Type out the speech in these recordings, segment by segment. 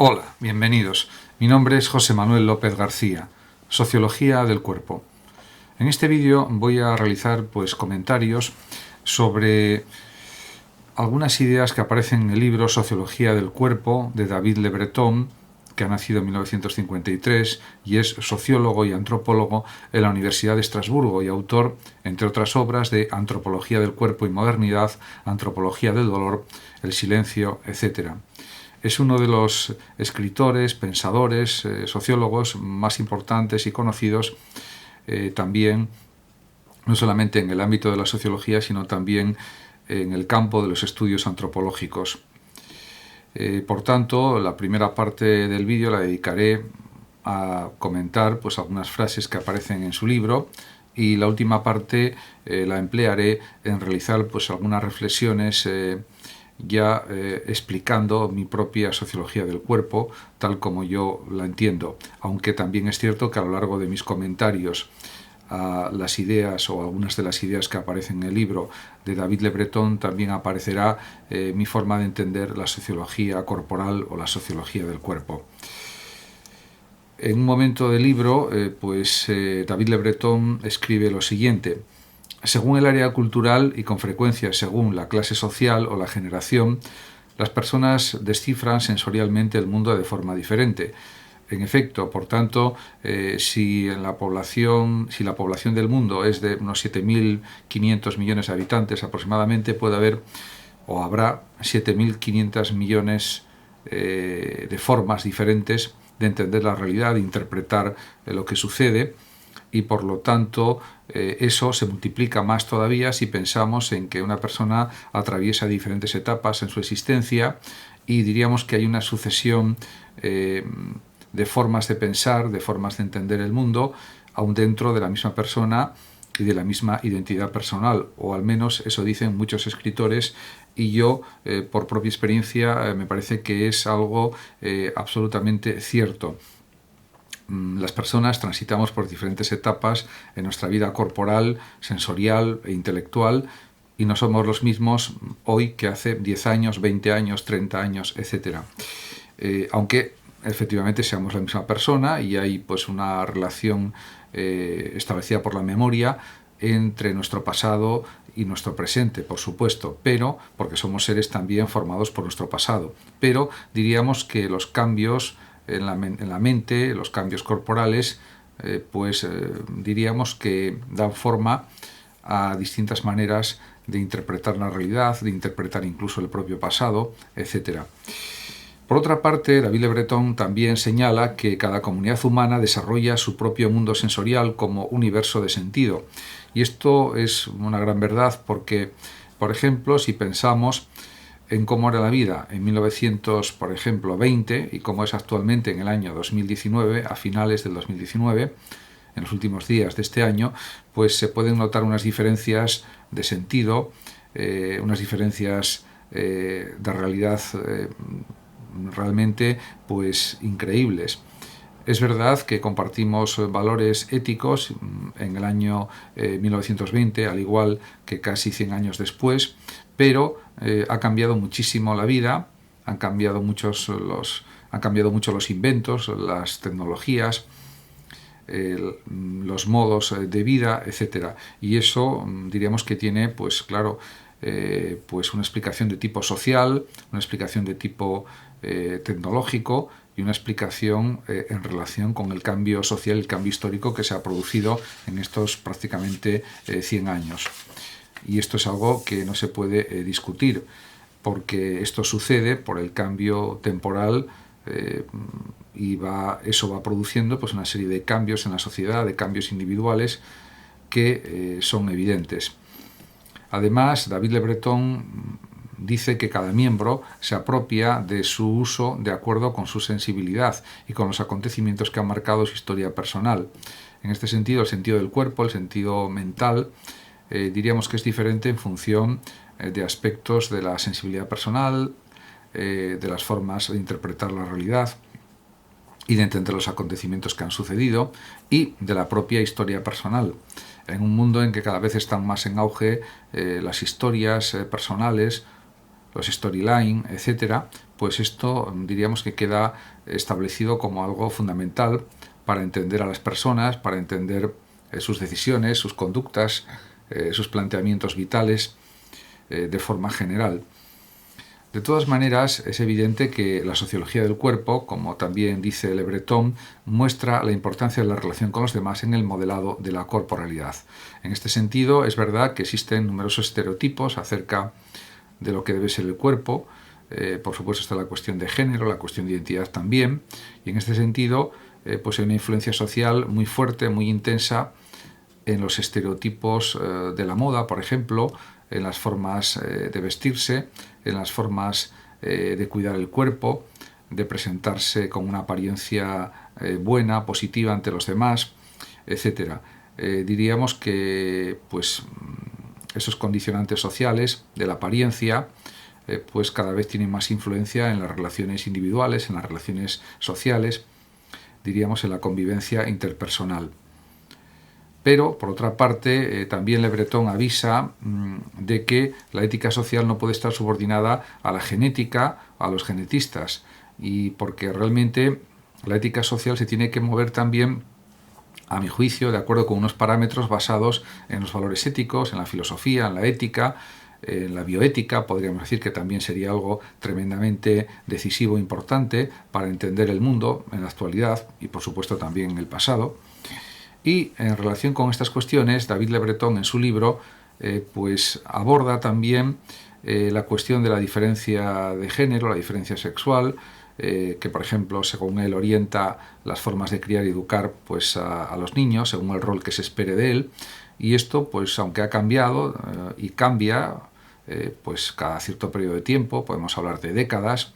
Hola, bienvenidos. Mi nombre es José Manuel López García, Sociología del Cuerpo. En este vídeo voy a realizar comentarios sobre algunas ideas que aparecen en el libro Sociología del Cuerpo de David Le Breton, que ha nacido en 1953 y es sociólogo y antropólogo en la Universidad de Estrasburgo y autor, entre otras obras, de Antropología del Cuerpo y Modernidad, Antropología del Dolor, El Silencio, etc. Es uno de los escritores, pensadores, sociólogos más importantes y conocidos también, no solamente en el ámbito de la sociología, sino también en el campo de los estudios antropológicos. Por tanto, la primera parte del vídeo la dedicaré a comentar algunas frases que aparecen en su libro, y la última parte la emplearé en realizar algunas reflexiones explicando mi propia sociología del cuerpo, tal como yo la entiendo, aunque también es cierto que a lo largo de mis comentarios a las ideas o algunas de las ideas que aparecen en el libro de David Le Breton también aparecerá mi forma de entender la sociología corporal o la sociología del cuerpo. En un momento del libro, David Le Breton escribe lo siguiente: según el área cultural y con frecuencia según la clase social o la generación, las personas descifran sensorialmente el mundo de forma diferente. En efecto, por tanto, si la población del mundo es de unos 7.500 millones de habitantes aproximadamente, puede haber o habrá 7.500 millones de formas diferentes de entender la realidad, de interpretar lo que sucede, y por lo tanto eso se multiplica más todavía si pensamos en que una persona atraviesa diferentes etapas en su existencia, y diríamos que hay una sucesión de formas de pensar, de formas de entender el mundo, aún dentro de la misma persona y de la misma identidad personal, o al menos eso dicen muchos escritores, y yo, por propia experiencia, me parece que es algo absolutamente cierto. Las personas transitamos por diferentes etapas en nuestra vida corporal, sensorial e intelectual, y no somos los mismos hoy que hace 10 años, 20 años, 30 años, etc. Aunque efectivamente seamos la misma persona y hay una relación establecida por la memoria entre nuestro pasado y nuestro presente, por supuesto, pero porque somos seres también formados por nuestro pasado. Pero diríamos que los cambios en la mente, los cambios corporales, diríamos que dan forma a distintas maneras de interpretar la realidad, de interpretar incluso el propio pasado, etc. Por otra parte, David Le Breton también señala que cada comunidad humana desarrolla su propio mundo sensorial como universo de sentido. Y esto es una gran verdad porque, por ejemplo, si pensamos en cómo era la vida en 1920 y cómo es actualmente en el año 2019, a finales del 2019, en los últimos días de este año, se pueden notar unas diferencias de sentido, unas diferencias de realidad realmente increíbles. Es verdad que compartimos valores éticos en el año 1920, al igual que casi 100 años después, pero ha cambiado muchísimo la vida, han cambiado mucho los inventos, las tecnologías, los modos de vida, etc. Y eso diríamos que tiene, una explicación de tipo social, una explicación de tipo tecnológico y una explicación en relación con el cambio social, el cambio histórico que se ha producido en estos prácticamente 100 años. Y esto es algo que no se puede discutir, porque esto sucede por el cambio temporal y eso va produciendo una serie de cambios en la sociedad, de cambios individuales que son evidentes. Además, David Le Breton dice que cada miembro se apropia de su uso de acuerdo con su sensibilidad y con los acontecimientos que han marcado su historia personal. En este sentido, el sentido del cuerpo, el sentido mental, diríamos que es diferente en función de aspectos de la sensibilidad personal, de las formas de interpretar la realidad y de entender los acontecimientos que han sucedido, y de la propia historia personal. En un mundo en que cada vez están más en auge las historias personales, los storyline, etcétera, pues esto diríamos que queda establecido como algo fundamental para entender a las personas, para entender sus decisiones, sus conductas, sus planteamientos vitales de forma general. De todas maneras, es evidente que la sociología del cuerpo, como también dice Le Breton, muestra la importancia de la relación con los demás en el modelado de la corporalidad. En este sentido, es verdad que existen numerosos estereotipos acerca de lo que debe ser el cuerpo. Por supuesto está la cuestión de género, la cuestión de identidad también, y en este sentido pues hay una influencia social muy fuerte, muy intensa en los estereotipos de la moda, por ejemplo, en las formas de vestirse, en las formas de cuidar el cuerpo, de presentarse con una apariencia buena, positiva ante los demás, etc. Diríamos que pues, esos condicionantes sociales de la apariencia pues cada vez tienen más influencia en las relaciones individuales, en las relaciones sociales, diríamos en la convivencia interpersonal. Pero, por otra parte, también Le Breton avisa de que la ética social no puede estar subordinada a la genética, a los genetistas, y porque realmente la ética social se tiene que mover también, a mi juicio, de acuerdo con unos parámetros basados en los valores éticos, en la filosofía, en la ética, en la bioética. Podríamos decir que también sería algo tremendamente decisivo e importante para entender el mundo en la actualidad y, por supuesto, también en el pasado. Y en relación con estas cuestiones, David Le Breton en su libro pues aborda también la cuestión de la diferencia de género, la diferencia sexual, que por ejemplo, según él, orienta las formas de criar y educar pues, a los niños, según el rol que se espere de él. Y esto, pues aunque ha cambiado y cambia pues cada cierto periodo de tiempo, podemos hablar de décadas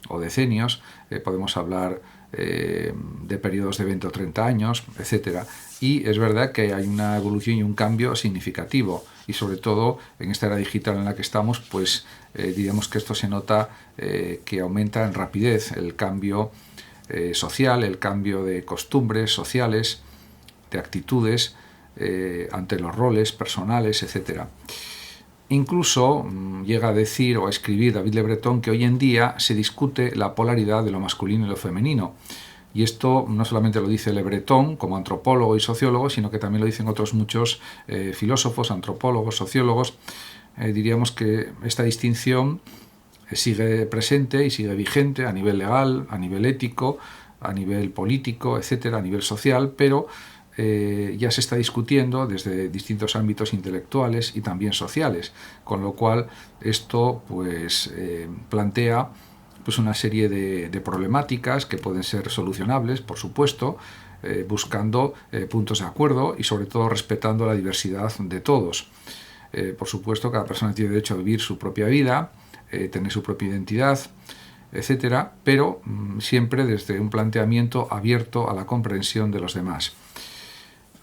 o decenios, podemos hablar de periodos de 20 o 30 años, etc. Y es verdad que hay una evolución y un cambio significativo, y sobre todo en esta era digital en la que estamos, pues diríamos que esto se nota que aumenta en rapidez el cambio social, el cambio de costumbres sociales, de actitudes ante los roles personales, etc. Incluso llega a decir o a escribir David Le Breton que hoy en día se discute la polaridad de lo masculino y lo femenino. Y esto no solamente lo dice Le Breton como antropólogo y sociólogo, sino que también lo dicen otros muchos filósofos, antropólogos, sociólogos. Diríamos que esta distinción sigue presente y sigue vigente a nivel legal, a nivel ético, a nivel político, etcétera, a nivel social, pero ya se está discutiendo desde distintos ámbitos intelectuales y también sociales, con lo cual esto pues, plantea pues, una serie de problemáticas que pueden ser solucionables, por supuesto, buscando puntos de acuerdo y sobre todo respetando la diversidad de todos. Por supuesto, cada persona tiene derecho a vivir su propia vida, tener su propia identidad, etcétera, pero siempre desde un planteamiento abierto a la comprensión de los demás.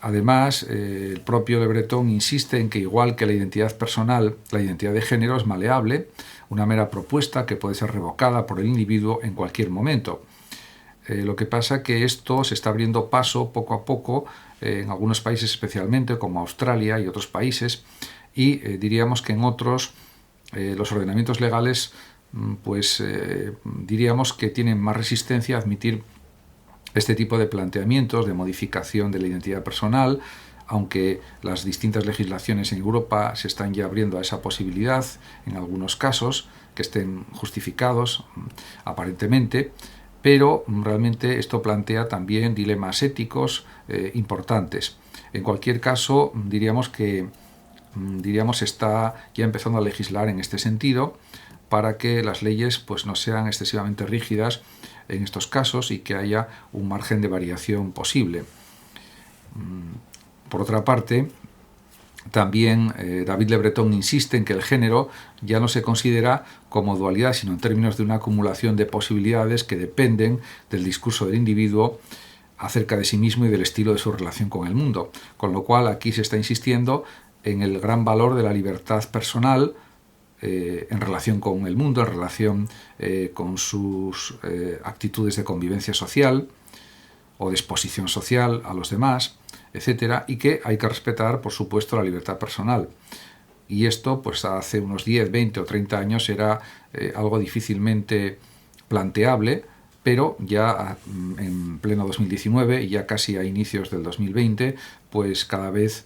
Además, el propio Le Breton insiste en que igual que la identidad personal, la identidad de género es maleable, una mera propuesta que puede ser revocada por el individuo en cualquier momento. Lo que pasa es que esto se está abriendo paso poco a poco en algunos países especialmente, como Australia y otros países, y diríamos que en otros los ordenamientos legales pues diríamos que tienen más resistencia a admitir este tipo de planteamientos de modificación de la identidad personal, aunque las distintas legislaciones en Europa se están ya abriendo a esa posibilidad, en algunos casos, que estén justificados aparentemente, pero realmente esto plantea también dilemas éticos importantes. En cualquier caso, diríamos que está ya empezando a legislar en este sentido para que las leyes pues, no sean excesivamente rígidas en estos casos y que haya un margen de variación posible. Por otra parte, también David Le Breton insiste en que el género ya no se considera como dualidad, sino en términos de una acumulación de posibilidades que dependen del discurso del individuo acerca de sí mismo y del estilo de su relación con el mundo. Con lo cual aquí se está insistiendo en el gran valor de la libertad personal en relación con el mundo, en relación con sus actitudes de convivencia social o de exposición social a los demás, etcétera, y que hay que respetar, por supuesto, la libertad personal. y esto pues hace unos 10, 20 o 30 años era algo difícilmente planteable, pero ya en pleno 2019 y ya casi a inicios del 2020, pues cada vez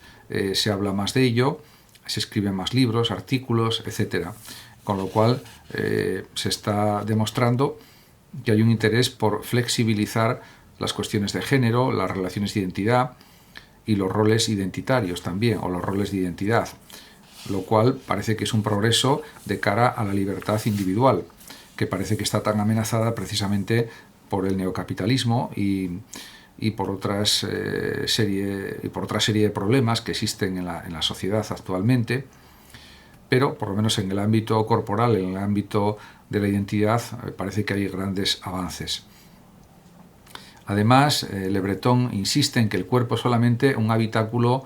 se habla más de ello, se escriben más libros, artículos, etcétera. Con lo cual se está demostrando que hay un interés por flexibilizar las cuestiones de género, las relaciones de identidad y los roles identitarios también, o los roles de identidad, lo cual parece que es un progreso de cara a la libertad individual, que parece que está tan amenazada precisamente por el neocapitalismo y por otra serie de problemas que existen en la sociedad actualmente, pero por lo menos en el ámbito corporal, en el ámbito de la identidad, parece que hay grandes avances. Además, Le Breton insiste en que el cuerpo es solamente un habitáculo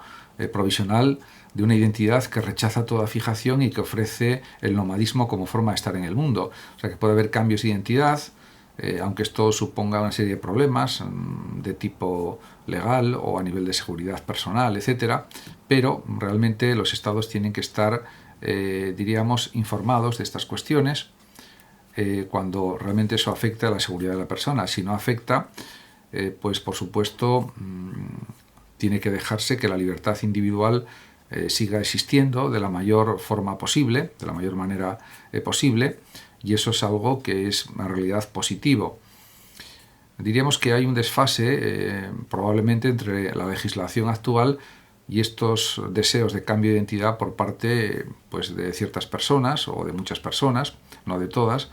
provisional de una identidad que rechaza toda fijación y que ofrece el nomadismo como forma de estar en el mundo. O sea que puede haber cambios de identidad, aunque esto suponga una serie de problemas de tipo legal o a nivel de seguridad personal, etcétera, pero realmente los estados tienen que estar, diríamos, informados de estas cuestiones cuando realmente eso afecta a la seguridad de la persona. Si no afecta, pues por supuesto tiene que dejarse que la libertad individual siga existiendo de la mayor forma posible, de la mayor manera posible, y eso es algo que es en realidad positivo. Diríamos que hay un desfase probablemente entre la legislación actual y estos deseos de cambio de identidad por parte pues, de ciertas personas o de muchas personas, no de todas,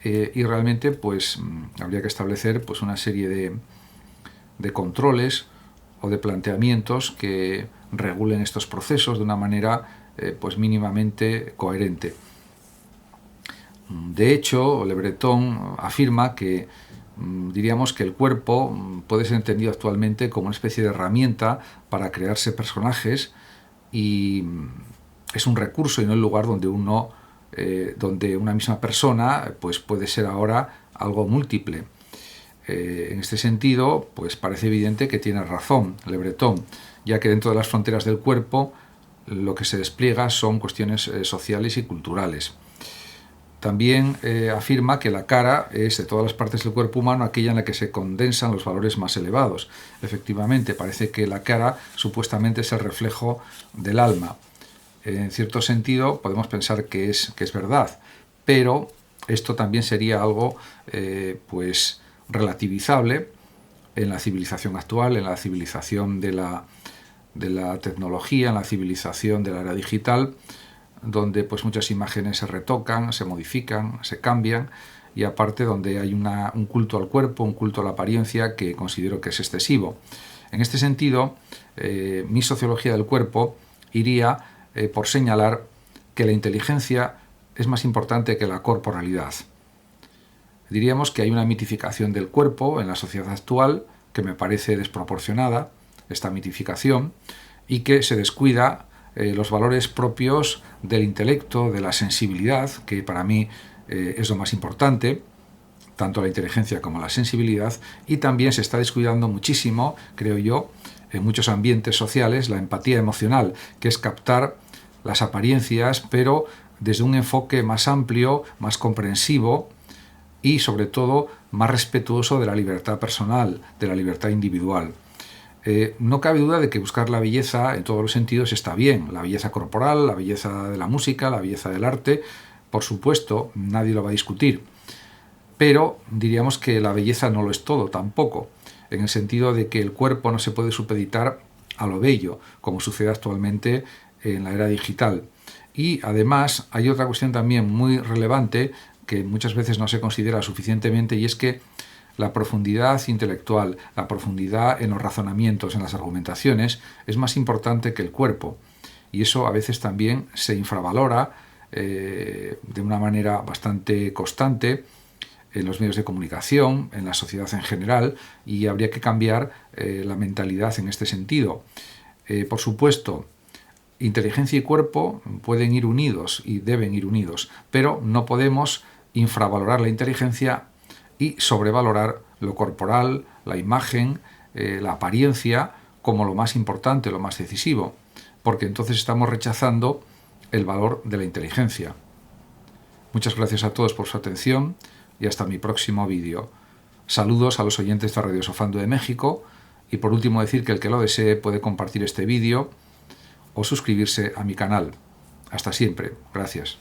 y realmente pues, habría que establecer pues, una serie de controles o de planteamientos que regulen estos procesos de una manera pues mínimamente coherente. De hecho, Le Breton afirma que diríamos que el cuerpo puede ser entendido actualmente como una especie de herramienta para crearse personajes y es un recurso y no el lugar donde donde una misma persona pues puede ser ahora algo múltiple. En este sentido, pues parece evidente que tiene razón Le Breton, ya que dentro de las fronteras del cuerpo lo que se despliega son cuestiones sociales y culturales. También afirma que la cara es de todas las partes del cuerpo humano aquella en la que se condensan los valores más elevados. Efectivamente, parece que la cara supuestamente es el reflejo del alma. En cierto sentido, podemos pensar que es verdad, pero esto también sería algo pues relativizable en la civilización actual, en la civilización de la tecnología, en la civilización de la era digital, donde pues muchas imágenes se retocan, se modifican, se cambian, y aparte donde hay un culto al cuerpo, un culto a la apariencia que considero que es excesivo. En este sentido, mi sociología del cuerpo iría por señalar que la inteligencia es más importante que la corporalidad. Diríamos que hay una mitificación del cuerpo en la sociedad actual que me parece desproporcionada, esta mitificación, y que se descuida los valores propios del intelecto, de la sensibilidad, que para mí es lo más importante, tanto la inteligencia como la sensibilidad, y también se está descuidando muchísimo, creo yo, en muchos ambientes sociales, la empatía emocional, que es captar las apariencias, pero desde un enfoque más amplio, más comprensivo y, sobre todo, más respetuoso de la libertad personal, de la libertad individual. No cabe duda de que buscar la belleza en todos los sentidos está bien, la belleza corporal, la belleza de la música, la belleza del arte, por supuesto, nadie lo va a discutir, pero diríamos que la belleza no lo es todo tampoco, en el sentido de que el cuerpo no se puede supeditar a lo bello, como sucede actualmente en la era digital. Y además hay otra cuestión también muy relevante que muchas veces no se considera suficientemente, y es que la profundidad intelectual, la profundidad en los razonamientos, en las argumentaciones, es más importante que el cuerpo. Y eso a veces también se infravalora de una manera bastante constante en los medios de comunicación, en la sociedad en general, y habría que cambiar la mentalidad en este sentido. Por supuesto, inteligencia y cuerpo pueden ir unidos y deben ir unidos, pero no podemos infravalorar la inteligencia y sobrevalorar lo corporal, la imagen, la apariencia como lo más importante, lo más decisivo, porque entonces estamos rechazando el valor de la inteligencia. Muchas gracias a todos por su atención y hasta mi próximo vídeo. Saludos a los oyentes de Radio Sofando de México y por último decir que el que lo desee puede compartir este vídeo o suscribirse a mi canal. Hasta siempre. Gracias.